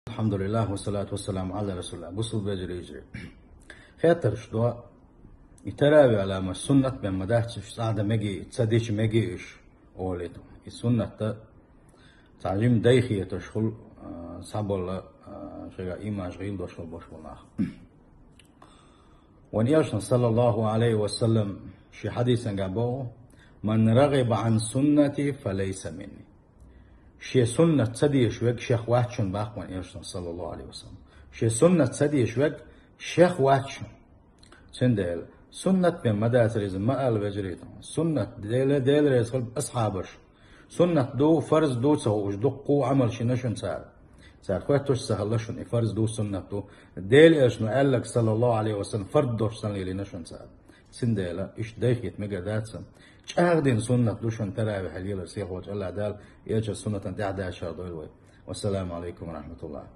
الحمد لله والصلاة والسلام على رسول الله. غسل بجر يجري خاطر شدوا يتراوي على ما السنة بما دهتش سعادة مجي تصديش مجيش أوليتو السنة تعليم دايخية تشغل صعب شجع إيمان شغيل دوشل بوش والله. ونياشن صلى الله عليه وسلم شي حديث قابو من رغب عن سنتي فليس مني. شي سنة تصدي شوك شيخ واتشن باخوان يرشن صلى الله عليه وسلم. شي سنة تصدي شوك شيخ واتشن. سندل سنة بمدى تريز ما قال بجريتهم. سنة ديل ريز قلب أصحابش. سنة دو فرز دو تسوش دو قو عمل شنشن سار خواتوش سهلشن فرز دو سنة دو ديل إيشنو قال لك صلى الله عليه وسلم فرد دوش سنة لنشن سار. سندل إيش دايخيت مجا داتسن. شاهدين سنة دوشن ترى بحليل السيخ وجه الله دال يجي سنة تعدى شهر والسلام عليكم ورحمة الله.